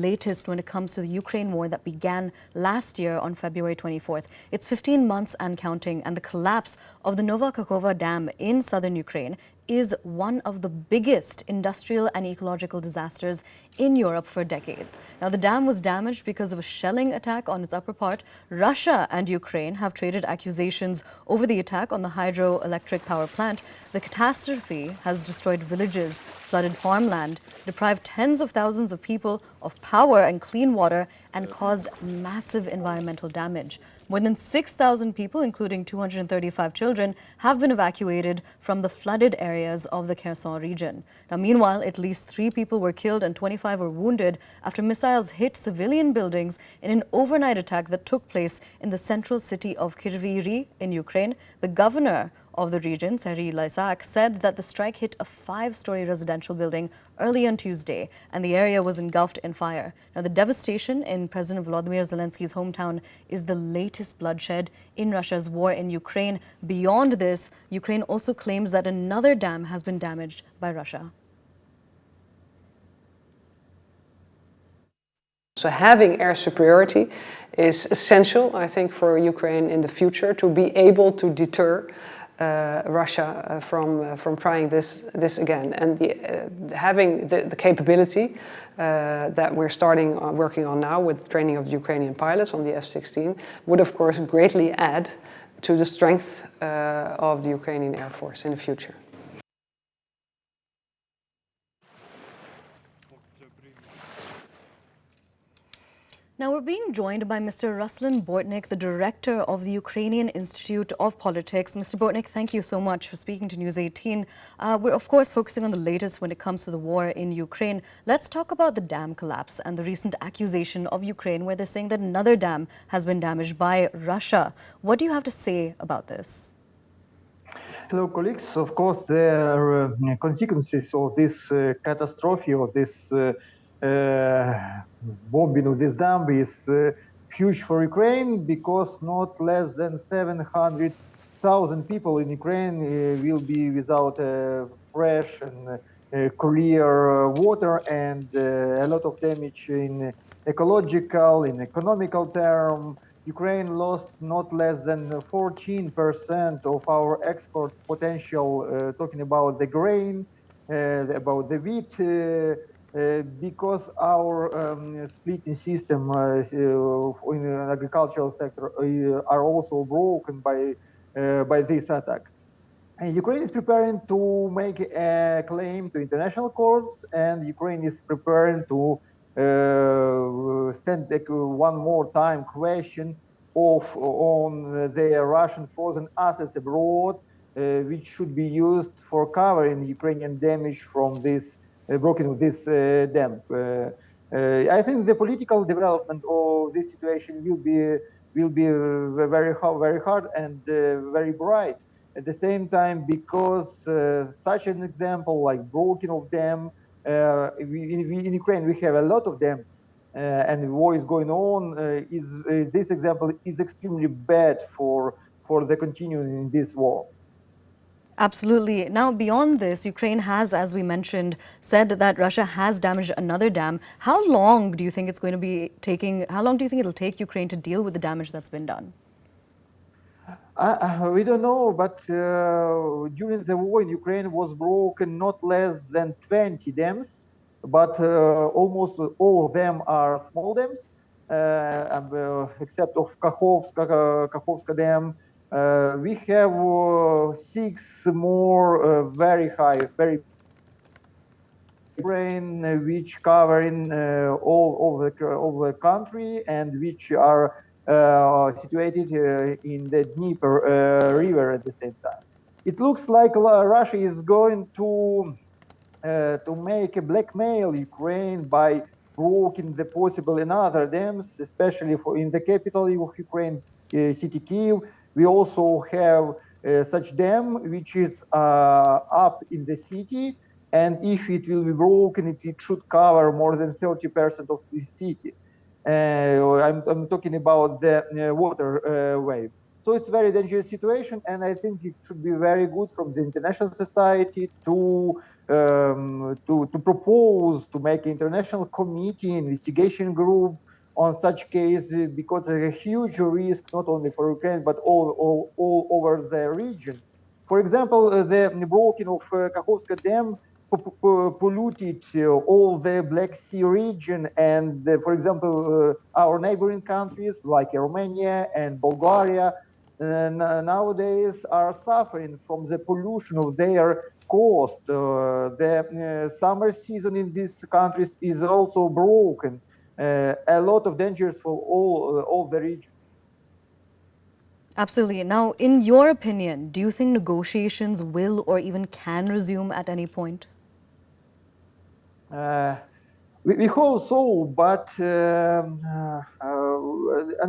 latest when it comes to the Ukraine war that began last year on February 24th. It's 15 months and counting, and the collapse of the Kakhovka Dam in southern Ukraine is one of the biggest industrial and ecological disasters in Europe for decades. Now, the dam was damaged because of a shelling attack on its upper part. Russia and Ukraine have traded accusations over the attack on the hydroelectric power plant. The catastrophe has destroyed villages, flooded farmland, deprived tens of thousands of people of power and clean water, and caused massive environmental damage. More than 6,000 people, including 235 children, have been evacuated from the flooded areas of the Kherson region. Now, meanwhile, at least 3 people were killed and 25 were wounded after missiles hit civilian buildings in an overnight attack that took place in the central city of Kherson in Ukraine. The governor of the region, said that the strike hit a 5-story residential building early on Tuesday, and the area was engulfed in fire. Now, the devastation in President Volodymyr Zelensky's hometown is the latest bloodshed in Russia's war in Ukraine. Beyond this, Ukraine also claims that another dam has been damaged by Russia. So having air superiority is essential, I think, for Ukraine in the future to be able to deter Russia from trying this again, and having the capability that we're working on now with the training of the Ukrainian pilots on the F-16 would of course greatly add to the strength of the Ukrainian Air Force in the future. Now, we're being joined by Mr. Ruslan Bortnik, the director of the Ukrainian Institute of Politics. Mr. Bortnik, thank you so much for speaking to News 18. We're, of course, focusing on the latest when it comes to the war in Ukraine. Let's talk about the dam collapse and the recent accusation of Ukraine where they're saying that another dam has been damaged by Russia. What do you have to say about this? Hello, colleagues. Of course, there are consequences of this catastrophe, of this bombing of this dam is huge for Ukraine, because not less than 700,000 people in Ukraine will be without fresh and clear water, and a lot of damage in ecological, in economical term. Ukraine lost not less than 14% of our export potential, talking about the grain, about the wheat, because our splitting system in the agricultural sector are also broken by this attack. And Ukraine is preparing to make a claim to international courts, and Ukraine is preparing to stand one more time question on the Russian frozen assets abroad, which should be used for covering Ukrainian damage from this broken of this dam. I think the political development of this situation will be very hard and very bright at the same time, because such an example like broken of dam, in Ukraine we have a lot of dams, and war is going on. This example is extremely bad for the continuing in this war. Absolutely. Now, beyond this, Ukraine has, as we mentioned, said that Russia has damaged another dam. How long do you think it's going to be taking? How long do you think it'll take Ukraine to deal with the damage that's been done? We don't know, but during the war in Ukraine was broken not less than 20 dams, but almost all of them are small dams, except of Kakhovka Dam. We have 6 more very high, very rain, which covering all the country, and which are situated in the Dnipro River at the same time. It looks like Russia is going to make a blackmail Ukraine by blocking the possible another dams, especially in the capital of Ukraine, city Kyiv. We also have such dam which is up in the city, and if it will be broken, it should cover more than 30% of the city. I'm talking about the water wave. So it's a very dangerous situation, and I think it should be very good from the international society to to propose to make an international committee, investigation group on such case, because there's a huge risk not only for Ukraine but all over the region. For example, the breaking of Kakhovka Dam polluted all the Black Sea region, and for example, our neighboring countries like Romania and Bulgaria nowadays are suffering from the pollution of their coast. The summer season in these countries is also broken. A lot of dangers for all the region. Absolutely. Now, in your opinion, do you think negotiations will or even can resume at any point? We hope so, but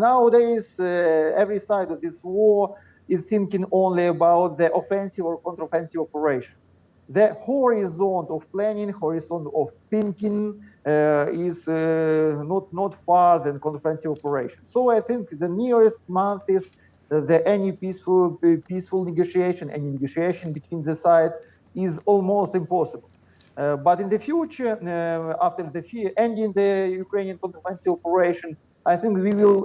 nowadays every side of this war is thinking only about the offensive or counteroffensive operation. The horizon of planning, horizon of thinking is not far than counteroffensive operation. So I think the nearest month is any peaceful negotiation, any negotiation between the sides is almost impossible. But in the future, after the ending the Ukrainian counteroffensive operation, I think we will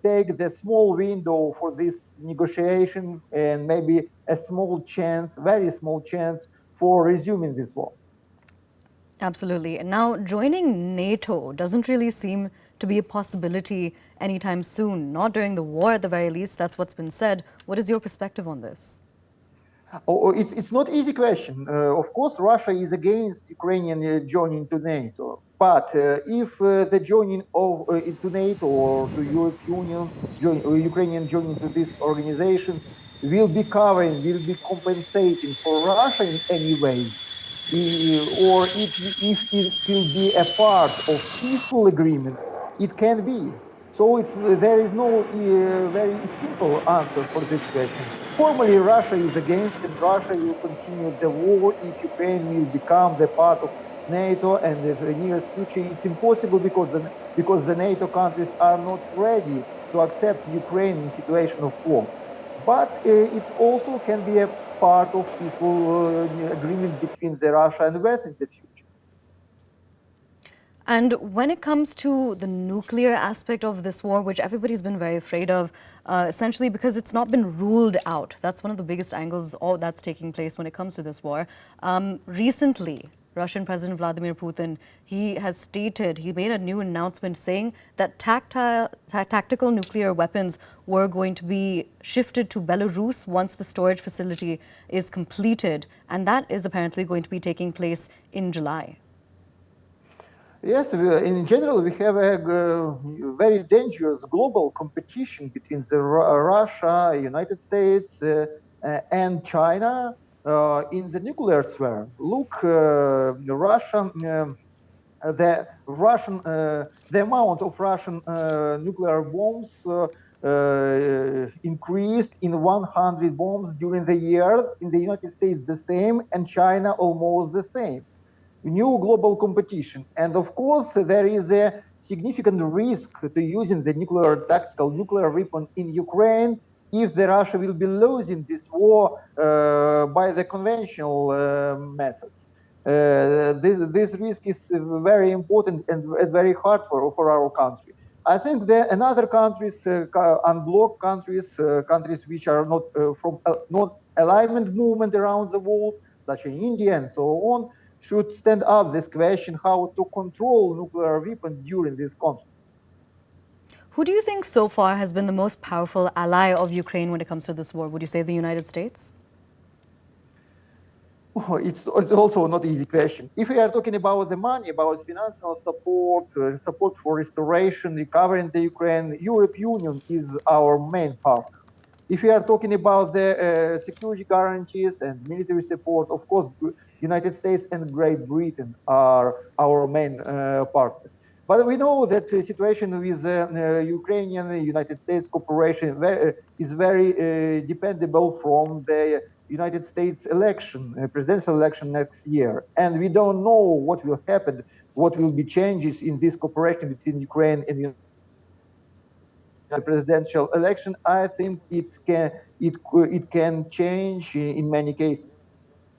take the small window for this negotiation and maybe a small chance, very small chance, for resuming this war. Absolutely. And now, joining NATO doesn't really seem to be a possibility anytime soon, not during the war at the very least. That's what's been said. What is your perspective on this? It's not easy question. Of course, Russia is against Ukrainian joining to NATO. But if the joining to NATO or to European Union, Ukrainian joining to these organizations will be covering, will be compensating for Russia in any way, or if it will be a part of peaceful agreement, it can be. So there is no very simple answer for this question. Formally, Russia is against, and Russia will continue the war if Ukraine will become the part of NATO, and in the nearest future, it's impossible because the NATO countries are not ready to accept Ukraine in situation of war. But it also can be a part of peaceful agreement between the Russia and the West in the future. And when it comes to the nuclear aspect of this war, which everybody's been very afraid of, essentially because it's not been ruled out. That's one of the biggest angles that's taking place when it comes to this war. Recently, Russian President Vladimir Putin, he made a new announcement saying that tactical nuclear weapons were going to be shifted to Belarus once the storage facility is completed. And that is apparently going to be taking place in July. Yes, in general, we have a very dangerous global competition between Russia, United States, and China in the nuclear sphere. Look, the amount of Russian nuclear bombs increased in 100 bombs during the year. In the United States, the same, and China almost the same. New global competition. And of course, there is a significant risk to using the tactical nuclear weapon in Ukraine if the Russia will be losing this war by the conventional methods. This risk is very important and very hard for our country. I think that another countries, unblocked countries, countries which are not from not alignment movement around the world, such as India and so on, should stand up this question how to control nuclear weapons during this conflict. Who do you think so far has been the most powerful ally of Ukraine when it comes to this war? Would you say the United States? Oh, it's also not an easy question. If we are talking about the money, about financial support, support for restoration, recovering the Ukraine, European Union is our main partner. If we are talking about the security guarantees and military support, of course, United States and Great Britain are our main partners. But we know that the situation with Ukrainian United States cooperation is very dependable from the United States election, presidential election next year. And we don't know what will happen, what will be changes in this cooperation between Ukraine and the presidential election. I think it can change in many cases.